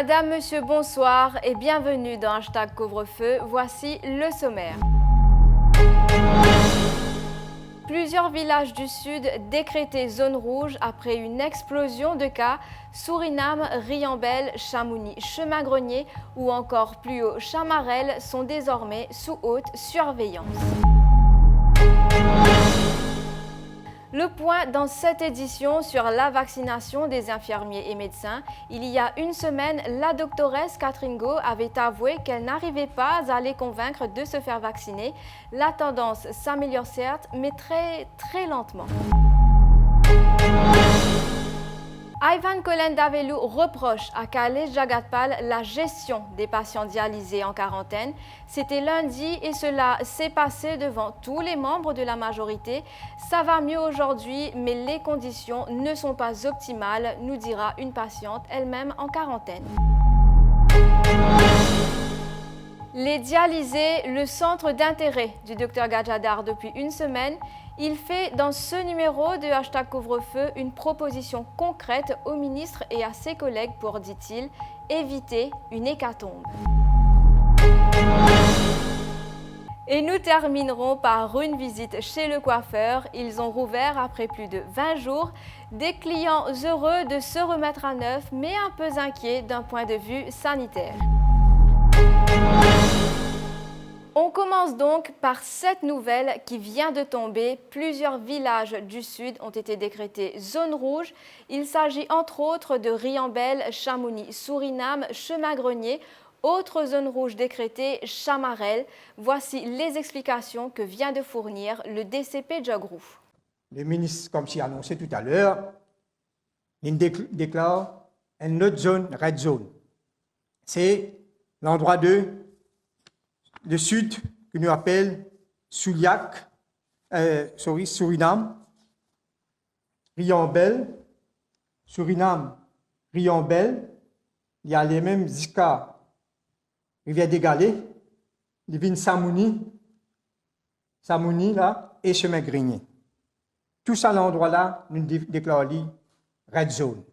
Madame, Monsieur, bonsoir et bienvenue dans Hashtag Couvre-feu. Voici le sommaire. Plusieurs villages du Sud décrétés zone rouge après une explosion de cas. Suriname, Riambel, Chamouni, Chemin-Grenier ou encore plus haut Chamarel sont désormais sous haute surveillance. Le point dans cette édition sur la vaccination des infirmiers et médecins. Il y a une semaine, la doctoresse Catherine Go avait avoué qu'elle n'arrivait pas à les convaincre de se faire vacciner. La tendance s'améliore certes, mais très lentement. Ivan Kolendavelu reproche à Kalesh Jagatpal la gestion des patients dialysés en quarantaine. C'était lundi et cela s'est passé devant tous les membres de la majorité. Ça va mieux aujourd'hui, mais les conditions ne sont pas optimales, nous dira une patiente elle-même en quarantaine. Les dialysés, le centre d'intérêt du Dr Gadjadar depuis une semaine. Il fait dans ce numéro de Hashtag Couvre-feu une proposition concrète au ministre et à ses collègues pour, dit-il, éviter une hécatombe. Et nous terminerons par une visite chez le coiffeur. Ils ont rouvert après plus de 20 jours. Des clients heureux de se remettre à neuf, mais un peu inquiets d'un point de vue sanitaire. On commence donc par cette nouvelle qui vient de tomber. Plusieurs villages du Sud ont été décrétés zone rouge. Il s'agit entre autres de Riambel, Chamouni, Suriname, Chemin-Grenier. Autre zone rouge décrétée, Chamarel. Voici les explications que vient de fournir le DCP Djogrou. Le ministre, comme c'est annoncé tout à l'heure, il déclare une autre zone, red zone. C'est l'endroit le sud, que nous appelle Suriname, Riambel, Suriname, Riambel, il y a les mêmes Zika, Rivière des Galets, les vignes Samouni là, et Chemin-Grenier. Tout ça, l'endroit-là, nous déclarons red zone.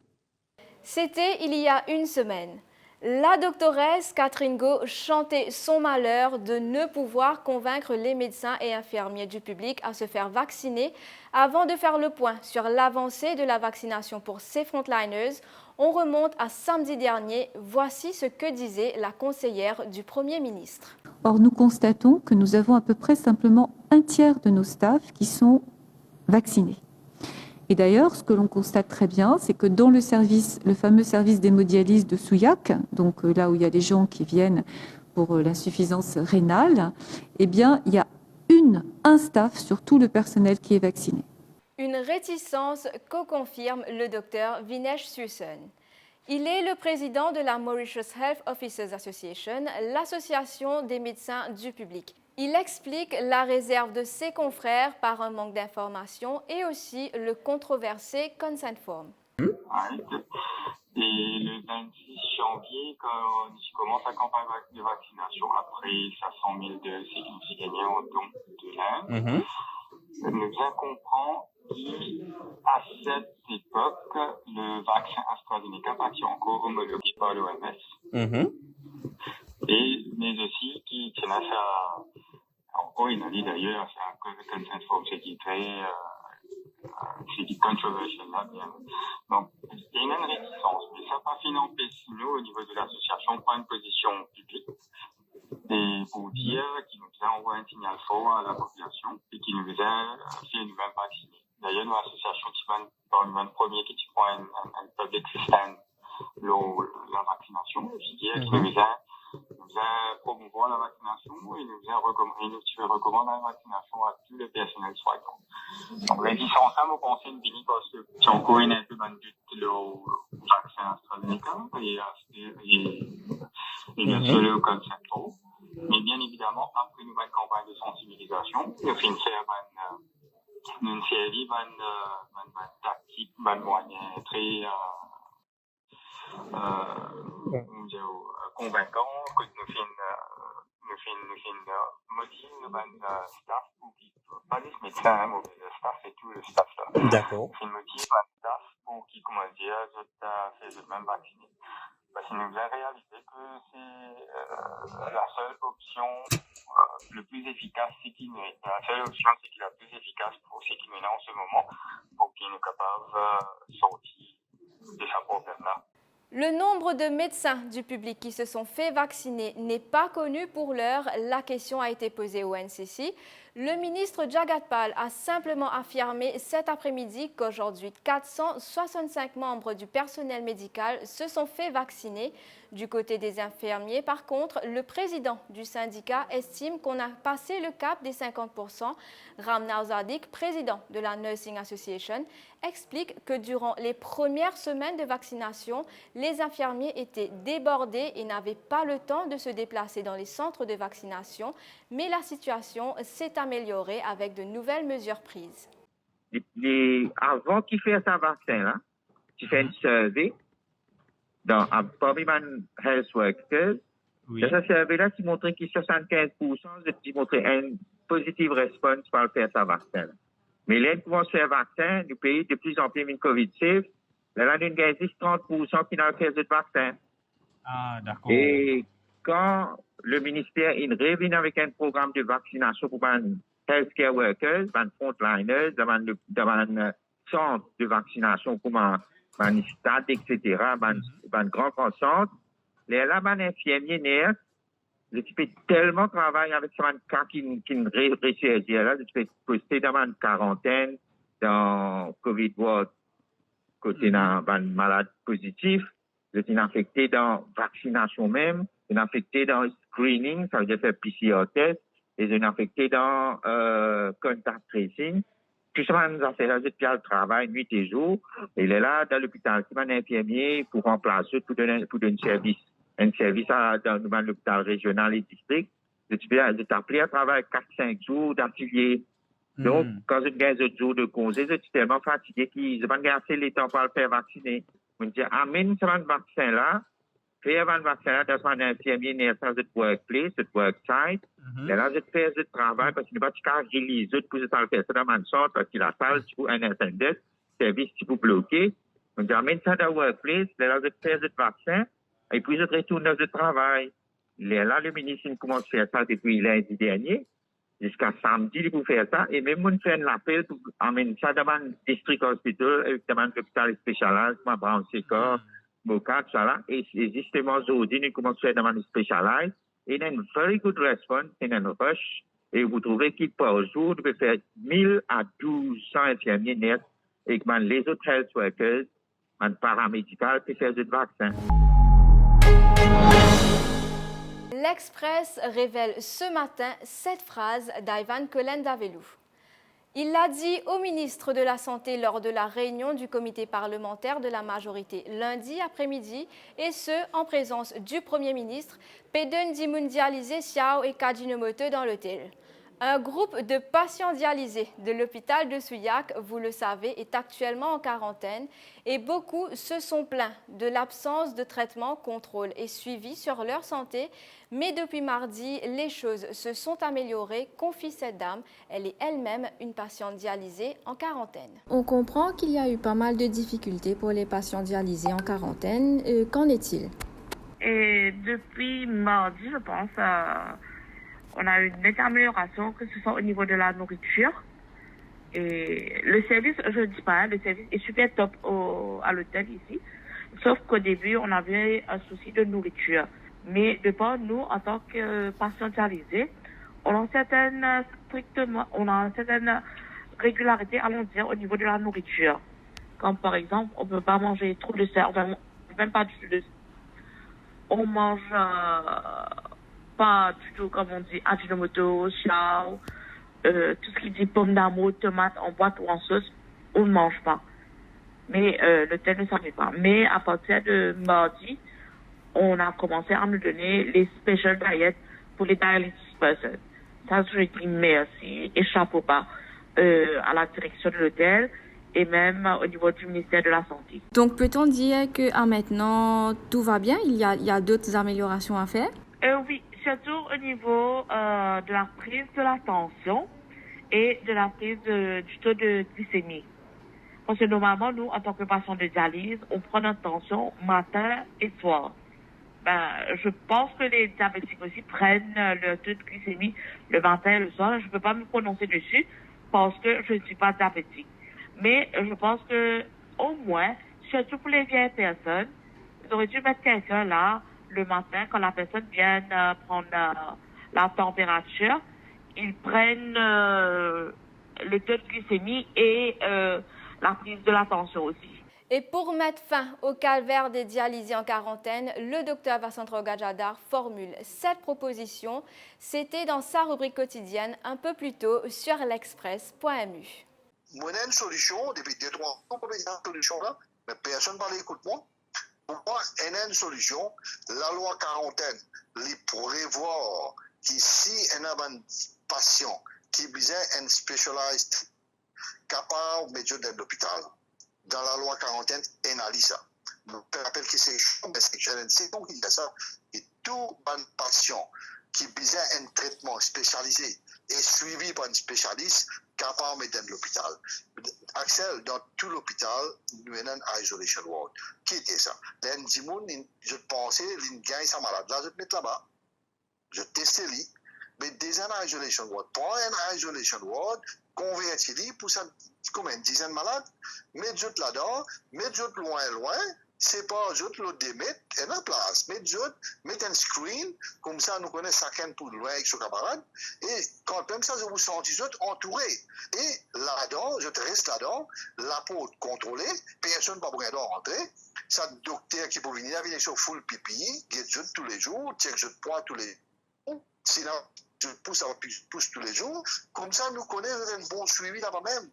C'était il y a une semaine. La doctoresse Catherine Go chantait son malheur de ne pouvoir convaincre les médecins et infirmiers du public à se faire vacciner. Avant de faire le point sur l'avancée de la vaccination pour ces frontliners, on remonte à samedi dernier. Voici ce que disait la conseillère du Premier ministre. Or, nous constatons que nous avons à peu près simplement un tiers de nos staffs qui sont vaccinés. Et d'ailleurs, ce que l'on constate très bien, c'est que dans le fameux service d'hémodialyse de Souillac, donc là où il y a des gens qui viennent pour l'insuffisance rénale, eh bien, il y a un staff sur tout le personnel qui est vacciné. Une réticence que confirme le docteur Vinesh Susan. Il est le président de la Mauritius Health Officers Association, l'association des médecins du public. Il explique la réserve de ses confrères par un manque d'informations et aussi le controversé consent form. Et le 26 janvier, quand je commence la campagne de vaccination, après 500 000 de sécurité gagnés en don de l'Inde, nous bien comprend qu'à cette époque, le vaccin AstraZeneca n'est pas encore homologué par l'OMS. Mais aussi qui tient à ça. Encore, il a dit d'ailleurs, c'est un consent form, c'est qui controversial là, bien. Donc, il y a une réticence, mais ça n'a pas fait n'empêcher nous, au niveau de l'association, prendre une position publique et pour dire qu'il nous a envoyé un signal fort à la population et qu'il nous a fait nous-mêmes vacciner. D'ailleurs, nous, l'association, par une première qui prend un public stand, la vaccination, c'est-à-dire qu'il nous a promouvoir la vaccination et nous recommande la vaccination à tout le personnel soignant. Donc, réticence à me penser une bénie parce que c'est encore un peu bandu le vaccin AstraZeneca et bien sûr le concept. Mais bien évidemment, après nous une campagne de sensibilisation, nous finissons une série de tactiques, de moyens très convaincant que nous motive nos staff pour qu'ils pas les médecins, mais le staff et tout le staff là. D'accord. C'est motive un staff pour qu'ils, comment dire, fait le même vacciner. Parce il nous a réalisé que c'est la seule option le plus efficace, c'est qu'il est. La seule option, c'est qu'il est la plus efficace pour ce qui est en ce moment, pour qu'il nous capable de sortir de sa problème-là. Le nombre de médecins du public qui se sont fait vacciner n'est pas connu pour l'heure. La question a été posée au NCC. Le ministre Jagat Pal a simplement affirmé cet après-midi qu'aujourd'hui, 465 membres du personnel médical se sont fait vacciner. Du côté des infirmiers, par contre, le président du syndicat estime qu'on a passé le cap des 50%. Ramna Zadik, président de la Nursing Association, explique que durant les premières semaines de vaccination, les infirmiers étaient débordés et n'avaient pas le temps de se déplacer dans les centres de vaccination, mais la situation s'est améliorée avec de nouvelles mesures prises. Avant qu'il fasse un vaccin, là, tu fais une survey parmi les health workers. Oui. Dans cette survey-là, tu montres que 75% qui montraient une positive réponse par faire ce vaccin. Mais là, nous commençons à faire vaccin, nous pays de plus en plus une COVID-safe. Là, nous avons 30% qui n'ont fait ce vaccin. Ah, d'accord. Et quand le ministère revient avec un programme de vaccination pour les healthcare workers, les frontliners, les centres de vaccination pour les stades, etc., les grands centres, là, les infirmiers, je peux tellement travailler avec ces cas qui ressurgissent là, je peux poster dans une quarantaine, dans COVID World, côté d'un malade positif, je suis infecté dans vaccination même, je suis infecté dans screening, ça veut dire faire PCR test, et je suis infecté dans contact tracing. Tout ça, nous a fait là, je suis au travail nuit et jour, et il est là dans l'hôpital, c'est un infirmier pour remplacer, pour donner un service dans l'hôpital régional et district. Je suis appelé à travailler 4-5 jours d'affilié. Donc, quand je gagne 2 jours de congé, je suis tellement fatigué que je vais assez le temps pour le faire vacciner. Je me dis, amène ce vaccin-là, fais un vaccin-là dans un infirmier dans cette workplace, cette worksite. Et là, je fais ce travail parce que je ne vais pas réaliser pour le faire ça dans mon centre parce que la salle, tu peux un attendant, service, tu peux bloquer. Je me dis, amène ça dans le workplace, là, je fais ce vaccin. Et puis, je retourne dans le travail. Là, le ministre commence à faire ça depuis lundi dernier. Jusqu'à samedi, il peut faire ça. Et même, on fait un appel pour amener ça dans un district hospital, dans un hôpital spécialisé, comme Brown-Sécor, Boca, tout ça là. Et justement, aujourd'hui, nous commençons à faire dans un spécialisé. Et il y a une very good response, il y a une rush. Et vous trouvez qu'il par jour, on peut faire 1000 à 1200 infirmiers nets et que les autres health workers, les paramédicaux, peuvent faire des vaccins. L'Express révèle ce matin cette phrase d'Ivan Kolendavelou. Il l'a dit au ministre de la Santé lors de la réunion du comité parlementaire de la majorité lundi après-midi, et ce, en présence du Premier ministre, Pedun Dimundialisé Xiao et Kadinomoto dans l'hôtel. Un groupe de patients dialysés de l'hôpital de Souillac, vous le savez, est actuellement en quarantaine et beaucoup se sont plaints de l'absence de traitement, contrôle et suivi sur leur santé. Mais depuis mardi, les choses se sont améliorées, confie cette dame. Elle est elle-même une patiente dialysée en quarantaine. On comprend qu'il y a eu pas mal de difficultés pour les patients dialysés en quarantaine. Qu'en est-il? Et depuis mardi, je pense, on a eu une nette amélioration, que ce soit au niveau de la nourriture. Et le service, je ne dis pas, le service est super top à l'hôtel ici. Sauf qu'au début, on avait un souci de nourriture. Mais de part, nous, en tant que patients dialysés, on a une certaine régularité, allons dire, au niveau de la nourriture. Comme par exemple, on ne peut pas manger trop de sel, même pas du tout de sel. On mange pas du tout, comme on dit, Ajinomoto, Xiao, tout ce qui dit pomme d'amour, tomate en boîte ou en sauce, on ne mange pas. Mais l'hôtel ne savait pas. Mais à partir de mardi, on a commencé à nous donner les special diets pour les dialysis persons. Ça, je dis merci et chapeau bas à la direction de l'hôtel et même au niveau du ministère de la Santé. Donc, peut-on dire que maintenant, tout va bien? Il y a d'autres améliorations à faire? Oui, surtout au niveau de la prise de la tension et de la prise du taux de glycémie. Parce que normalement, nous, en tant que patients de dialyse, on prend notre tension matin et soir. je pense que les diabétiques aussi prennent le taux de glycémie le matin et le soir. Je ne peux pas me prononcer dessus parce que je ne suis pas diabétique. Mais je pense que au moins, surtout pour les vieilles personnes, ils auraient dû mettre quelqu'un là le matin quand la personne vient prendre la température. Ils prennent le taux de glycémie et la prise de la tension aussi. Et pour mettre fin au calvaire des dialysés en quarantaine, le docteur Vasantra Gajadhar formule 7 propositions. C'était dans sa rubrique quotidienne un peu plus tôt sur l'express.mu. Moi, j'ai une solution, depuis 2-3 ans, pour cette solution-là, mais personne ne parle, écoute-moi. Pour moi, il y a une solution. La loi quarantaine, les prévoir que si il y a un patient qui besoin un spécialiste capable de mettre dans l'hôpital, dans la loi quarantaine, il y a ça. Je rappelle que c'est donc il y a ça. Et tout un patient qui a besoin d'un traitement spécialisé et suivi par un spécialiste capable de mettre dans l'hôpital. Axel, dans tout l'hôpital, nous avons un isolation ward. Qui était ça? Je pensais qu'il gagne sa malade. Là, je te mets là-bas. Je testais lui. Mais déjà un isolation ward. Pas un isolation ward, converti pour ça, comme une dizaine de malades. Mettre là-dedans, mettre loin. C'est pas juste le démettre et la place. Mettre un screen, comme ça nous connaissons chacun pour loin avec son camarade. Et quand même ça, je vous sens entouré. Et là-dedans, je te reste là-dedans, la peau contrôlée, personne ne va pas rentrer. Ça, docteur qui peut venir sur full pipi, get juste tous les jours, check je poids tous les jours. Sinon, je pousse tous les jours. Comme ça, nous connaissons un bon suivi là-bas même.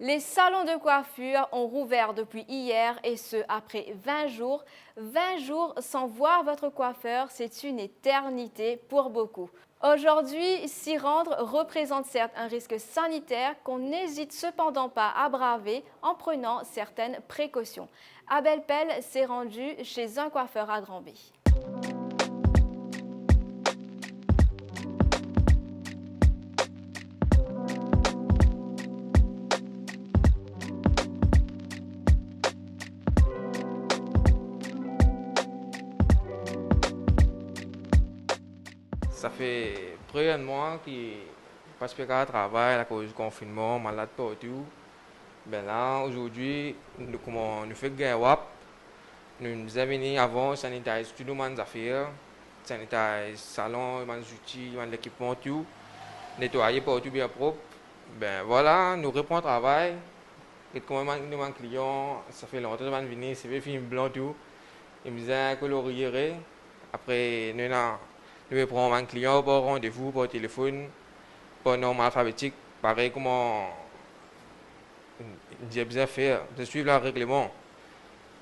Les salons de coiffure ont rouvert depuis hier et ce, après 20 jours. 20 jours sans voir votre coiffeur, c'est une éternité pour beaucoup. Aujourd'hui, s'y rendre représente certes un risque sanitaire qu'on n'hésite cependant pas à braver en prenant certaines précautions. Abel Pell s'est rendu chez un coiffeur à Granby. Ça fait près d'un mois que je passe pas à travail à cause du confinement, malade partout. Ben là, aujourd'hui, nous faisons gagner WAP. Nous avons venu avant, sanitiser tout les affaires, sanitiser le salon, les outils, l'équipement, tout. Nettoyer partout bien propre. Ben voilà, nous reprenons le travail. Et comme nos clients, ça fait longtemps qu'ils viennent venir, c'est des films blancs, tout. Ils me disent colorier. Après, nous prenons un client par rendez-vous, par téléphone, par norme alphabétique, pareil comment j'ai besoin de faire, de suivre le règlement.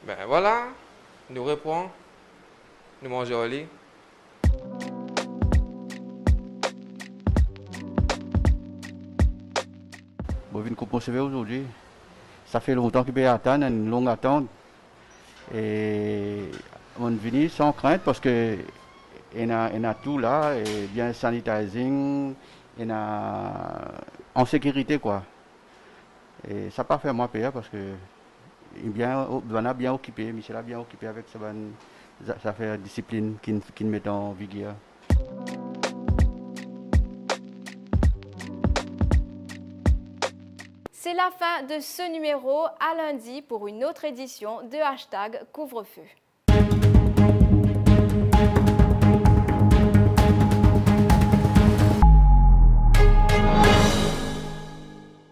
Ben voilà, nous reprenons, nous mangeons au lit. Je viens de commencer aujourd'hui. Ça fait longtemps qu'il peut attendre, une longue attente. Et on est venu sans crainte parce que il y a tout là, et bien sanitizing, il y a en sécurité quoi. Et ça n'a pas fait moi peur parce que on a bien occupé, Michel a bien occupé avec sa affaire discipline qui met en vigueur. C'est la fin de ce numéro. À lundi pour une autre édition de Hashtag Couvre-feu.